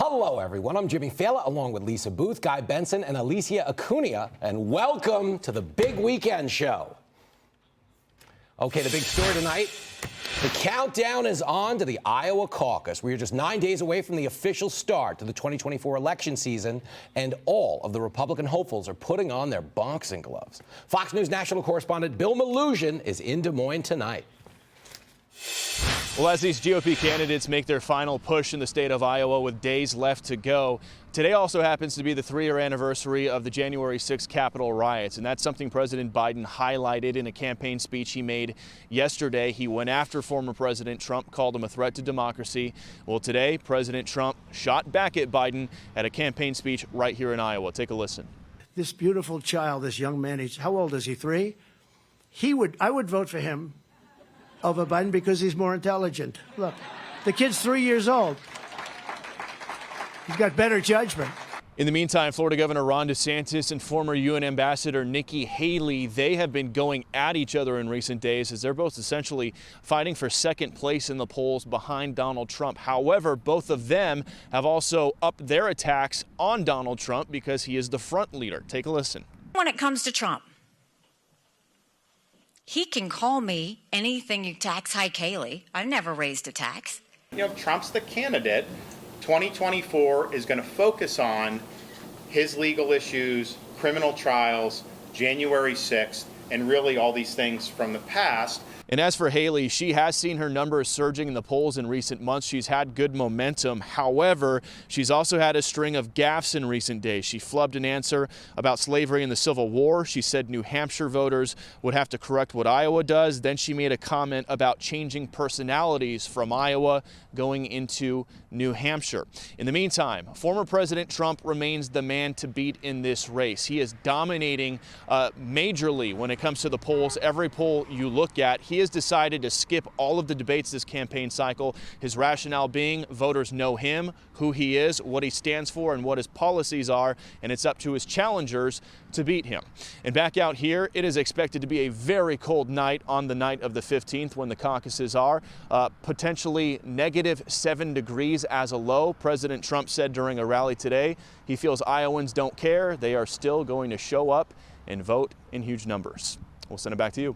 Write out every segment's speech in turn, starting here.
Hello, everyone. I'm Jimmy Fallon, along with Lisa Boothe, Guy Benson, and Alicia Acuna, and welcome to the Big Weekend Show. Okay, the big story tonight. The countdown is on to the Iowa caucus. We are just 9 days away from the official start to the 2024 election season, and all of the Republican hopefuls are putting on their boxing gloves. Fox News national correspondent Bill Melugin is in Des Moines tonight. Well, as these GOP candidates make their final push in the state of Iowa with days left to go, today also happens to be the 3-year anniversary of the January 6th Capitol riots, and that's something President Biden highlighted in a campaign speech he made yesterday. He went after former President Trump, called him a threat to democracy. Well, today, President Trump shot back at Biden at a campaign speech right here in Iowa. Take a listen. This beautiful child, this young man, how old is he, 3? I would vote for him over Biden because he's more intelligent. Look, the kid's 3 years old. He's got better judgment. In the meantime, Florida Governor Ron DeSantis and former UN Ambassador Nikki Haley, they have been going at each other in recent days as they're both essentially fighting for second place in the polls behind Donald Trump. However, both of them have also upped their attacks on Donald Trump because he is the front leader. Take a listen. When it comes to Trump, he can call me anything you tax hike Haley. I've never raised a tax. You know, Trump's the candidate. 2024 is going to focus on his legal issues, criminal trials, January 6th, and really all these things from the past. And as for Haley, she has seen her numbers surging in the polls in recent months. She's had good momentum. However, she's also had a string of gaffes in recent days. She flubbed an answer about slavery in the Civil War. She said New Hampshire voters would have to correct what Iowa does. Then she made a comment about changing personalities from Iowa going into New Hampshire. In the meantime, former President Trump remains the man to beat in this race. He is dominating majorly when it comes to the polls. Every poll you look at, he has decided to skip all of the debates this campaign cycle. His rationale being voters know him, who he is, what he stands for, and what his policies are, and it's up to his challengers to beat him. And back out here, it is expected to be a very cold night on the night of the 15th when the caucuses are. Potentially -7 degrees as a low. President Trump said during a rally today he feels Iowans don't care. They are still going to show up and vote in huge numbers. We'll send it back to you.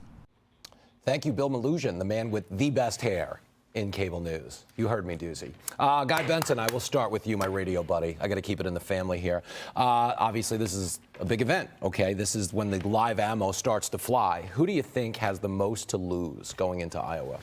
Thank you, Bill Melugin, the man with the best hair in cable news. You heard me, Doozy. Guy Benson, I will start with you, my radio buddy. I got to keep it in the family here. Obviously, this is a big event, okay? This is when the live ammo starts to fly. Who do you think has the most to lose going into Iowa?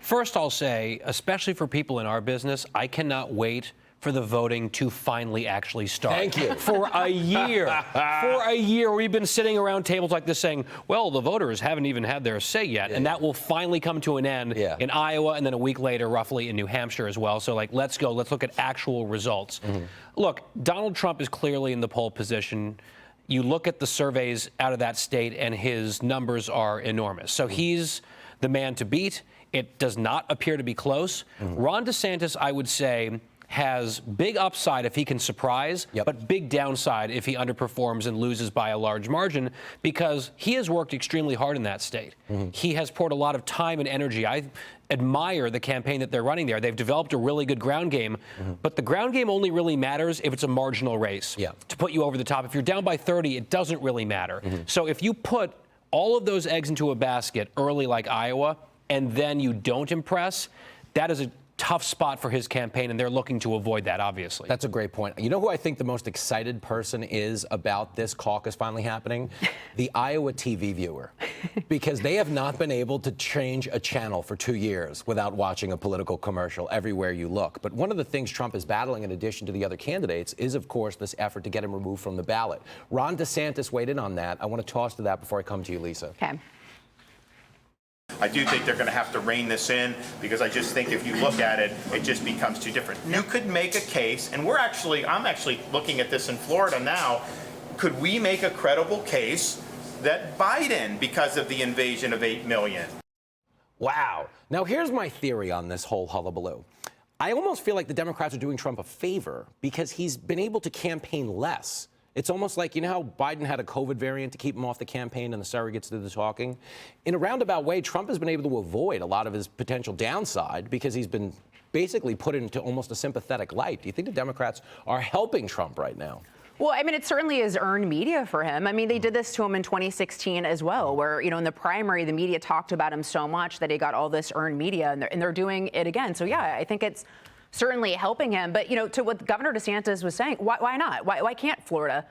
First, I'll say, especially for people in our business, I cannot wait for the voting to finally actually start. Thank you. For a year, we've been sitting around tables like this saying, well, the voters haven't even had their say yet. And that will finally come to an end in Iowa, and then a week later, roughly, in New Hampshire as well. So, let's go. Let's look at actual results. Look, Donald Trump is clearly in the pole position. You look at the surveys out of that state, and his numbers are enormous. So he's the man to beat. It does not appear to be close. Ron DeSantis, I would say, has big upside if he can surprise, but big downside if he underperforms and loses by a large margin, because he has worked extremely hard in that state. He has poured a lot of time and energy. I admire the campaign that they're running there. They've developed a really good ground game, but the ground game only really matters if it's a marginal race to put you over the top. If you're down by 30, it doesn't really matter. So if you put all of those eggs into a basket early like Iowa, and then you don't impress, that is a tough spot for his campaign, and they're looking to avoid that, obviously. That's a great point. You know who I think the most excited person is about this caucus finally happening? The Iowa TV viewer. Because they have not been able to change a channel for 2 years without watching a political commercial everywhere you look. But one of the things Trump is battling, in addition to the other candidates, is, of course, this effort to get him removed from the ballot. Ron DeSantis weighed in on that. I want to toss to that before I come to you, Lisa. Okay. I do think they're going to have to rein this in because I just think if you look at it, it just becomes too different. You could make a case, and I'm actually looking at this in Florida now. Could we make a credible case that Biden, because of the invasion of 8 million? Wow. Now, here's my theory on this whole hullabaloo. I almost feel like the Democrats are doing Trump a favor because he's been able to campaign less. It's almost like, you know how Biden had a COVID variant to keep him off the campaign and the surrogates did the talking? In a roundabout way, Trump has been able to avoid a lot of his potential downside because he's been basically put into almost a sympathetic light. Do you think the Democrats are helping Trump right now? Well, I mean, it certainly is earned media for him. I mean, they did this to him in 2016 as well, where, you know, in the primary, the media talked about him so much that he got all this earned media, and they're doing it again. So, yeah, I think it's certainly helping him. But, you know, to what Governor DeSantis was saying, why not? Why can't Florida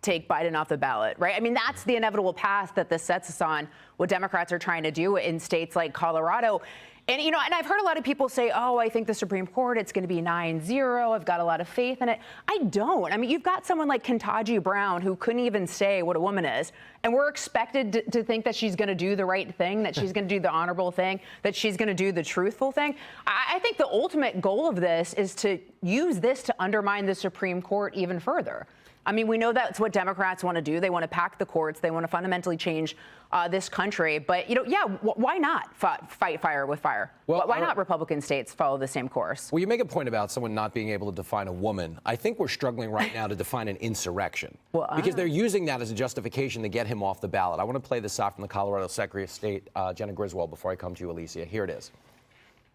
take Biden off the ballot, right? I mean, that's the inevitable path that this sets us on, what Democrats are trying to do in states like Colorado. And, you know, and I've heard a lot of people say, oh, I think the Supreme Court, it's going to be 9-0. I've got a lot of faith in it. I don't. I mean, you've got someone like Ketanji Brown who couldn't even say what a woman is. And we're expected to think that she's going to do the right thing, that she's going to do the honorable thing, that she's going to do the truthful thing. I think the ultimate goal of this is to use this to undermine the Supreme Court even further. I mean, we know that's what Democrats want to do. They want to pack the courts. They want to fundamentally change this country. But, you know, yeah, why not fight fire with fire? Well, why not Republican states follow the same course? Well, you make a point about someone not being able to define a woman. I think we're struggling right now to define an insurrection because they're using that as a justification to get him off the ballot. I want to play this out from the Colorado Secretary of State, Jenna Griswold, before I come to you, Alicia. Here it is.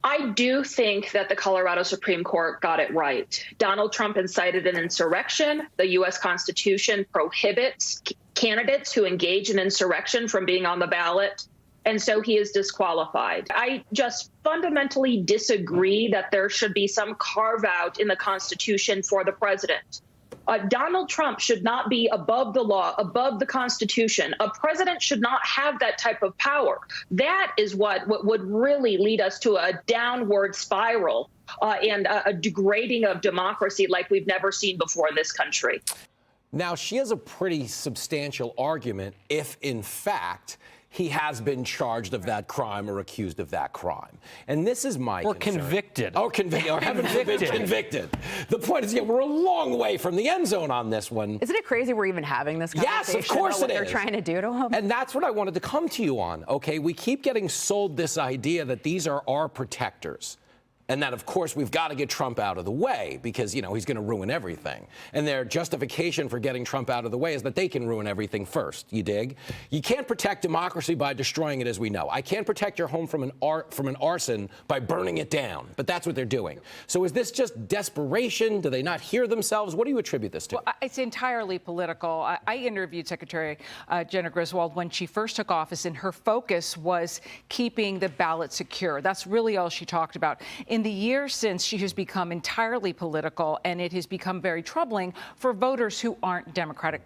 I do think that the Colorado Supreme Court got it right. Donald Trump incited an insurrection. The U.S. Constitution prohibits candidates who engage in insurrection from being on the ballot, and so he is disqualified. I just fundamentally disagree that there should be some carve-out in the Constitution for the president. Donald Trump should not be above the law, above the Constitution. A president should not have that type of power. That is what would really lead us to a downward spiral and a degrading of democracy like we've never seen before in this country. Now, she has a pretty substantial argument if, in fact, he has been charged of that crime or accused of that crime. And this is my concern. Convicted. Or convicted. Or haven't been convicted. The point is, yeah, we're a long way from the end zone on this one. Isn't it crazy we're even having this conversation? Yes, of course about what it they're is. trying to do to him? And that's what I wanted to come to you on, okay? We keep getting sold this idea that these are our protectors. And that, of course, we've got to get Trump out of the way because, you know, he's going to ruin everything. And their justification for getting Trump out of the way is that they can ruin everything first. You dig? You can't protect democracy by destroying it, as we know. I can't protect your home from an arson by burning it down. But that's what they're doing. So is this just desperation? Do they not hear themselves? What do you attribute this to? Well, it's entirely political. I interviewed Secretary Jenna Griswold when she first took office, and her focus was keeping the ballot secure. That's really all she talked about. In the years since, she has become entirely political, and it has become very troubling for voters who aren't Democratic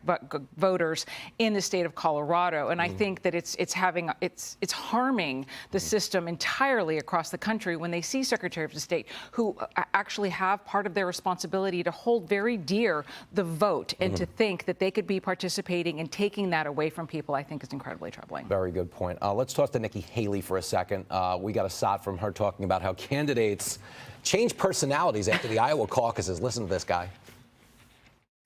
voters in the state of Colorado. And I think that it's harming the system entirely across the country when they see secretaries of state who actually have part of their responsibility to hold very dear the vote, and to think that they could be participating and taking that away from people, I think is incredibly troubling. Very good point. Let's talk to Nikki Haley for a second. We got a shot from her talking about how candidates change personalities after the Iowa caucuses. Listen to this guy.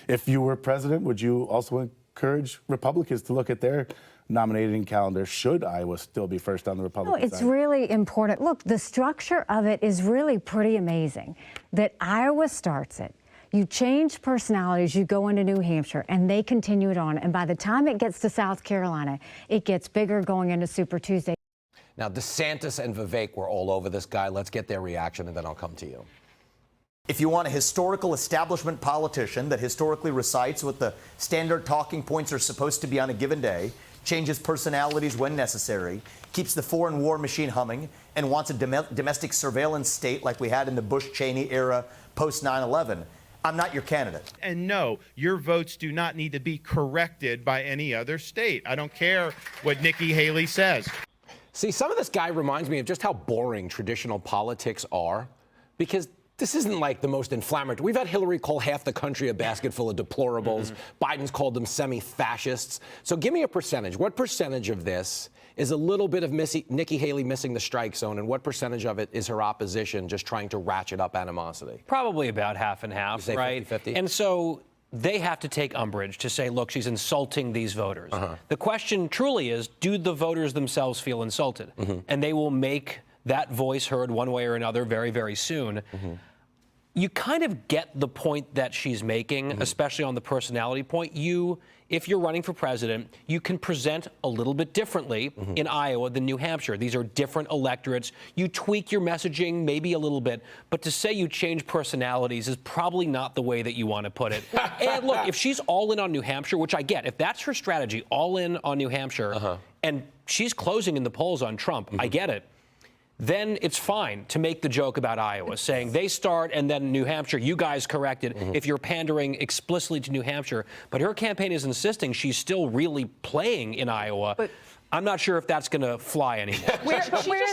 If you were president, would you also encourage Republicans to look at their nominating calendar? Should Iowa still be first on the Republican side? It's really important. Look, the structure of it is really pretty amazing. That Iowa starts it. You change personalities, you go into New Hampshire, and they continue it on. And by the time it gets to South Carolina, it gets bigger going into Super Tuesday. Now, DeSantis and Vivek were all over this guy. Let's get their reaction, and then I'll come to you. If you want a historical establishment politician that historically recites what the standard talking points are supposed to be on a given day, changes personalities when necessary, keeps the foreign war machine humming, and wants a domestic surveillance state like we had in the Bush-Cheney era post 9/11, I'm not your candidate. And no, your votes do not need to be corrected by any other state. I don't care what Nikki Haley says. See, some of this guy reminds me of just how boring traditional politics are, because this isn't like the most inflammatory. We've had Hillary call half the country a basket full of deplorables. Biden's called them semi-fascists. So give me a percentage. What percentage of this is a little bit of Nikki Haley missing the strike zone, and what percentage of it is her opposition just trying to ratchet up animosity? Probably about half and half, right? 50-50? And so they have to take umbrage to say, look, she's insulting these voters. The question truly is, do the voters themselves feel insulted? And they will make that voice heard one way or another very, very soon. you kind of get the point that she's making, especially on the personality point. If you're running for president, you can present a little bit differently in Iowa than New Hampshire. These are different electorates. You tweak your messaging maybe a little bit, but to say you change personalities is probably not the way that you want to put it. And look, if she's all in on New Hampshire, which I get, if that's her strategy, all in on New Hampshire, and she's closing in the polls on Trump, I get it. Then it's fine to make the joke about Iowa, saying they start and then New Hampshire, you guys corrected if you're pandering explicitly to New Hampshire. But her campaign is insisting she's still really playing in Iowa. But I'm not sure if that's going to fly anymore.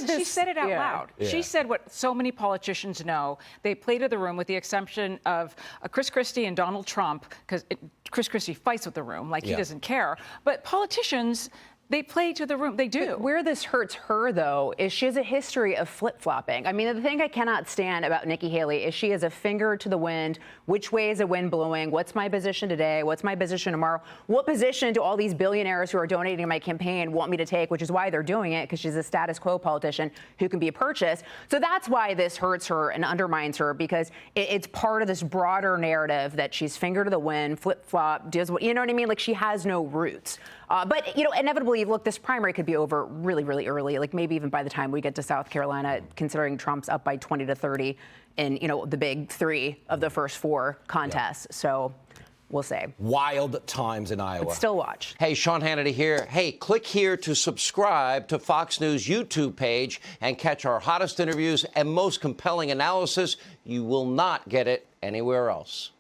She said it out loud. Yeah. She said what so many politicians know. They play to the room with the exception of Chris Christie and Donald Trump, because Chris Christie fights with the room like he doesn't care. But politicians, they play to the room. They do. But where this hurts her, though, is she has a history of flip-flopping. I mean, the thing I cannot stand about Nikki Haley is she has a finger to the wind. Which way is the wind blowing? What's my position today? What's my position tomorrow? What position do all these billionaires who are donating to my campaign want me to take, which is why they're doing it, because she's a status quo politician who can be purchased. So that's why this hurts her and undermines her, because it's part of this broader narrative that she's finger to the wind, flip-flop, does what, you know what I mean? Like, she has no roots. But, you know, inevitably, look, this primary could be over really, really early, like maybe even by the time we get to South Carolina, considering Trump's up by 20 to 30 in, you know, the big three of the first four contests. So we'll say. Wild times in Iowa. But still watch. Hey, Sean Hannity here. Hey, click here to subscribe to Fox News YouTube page and catch our hottest interviews and most compelling analysis. You will not get it anywhere else.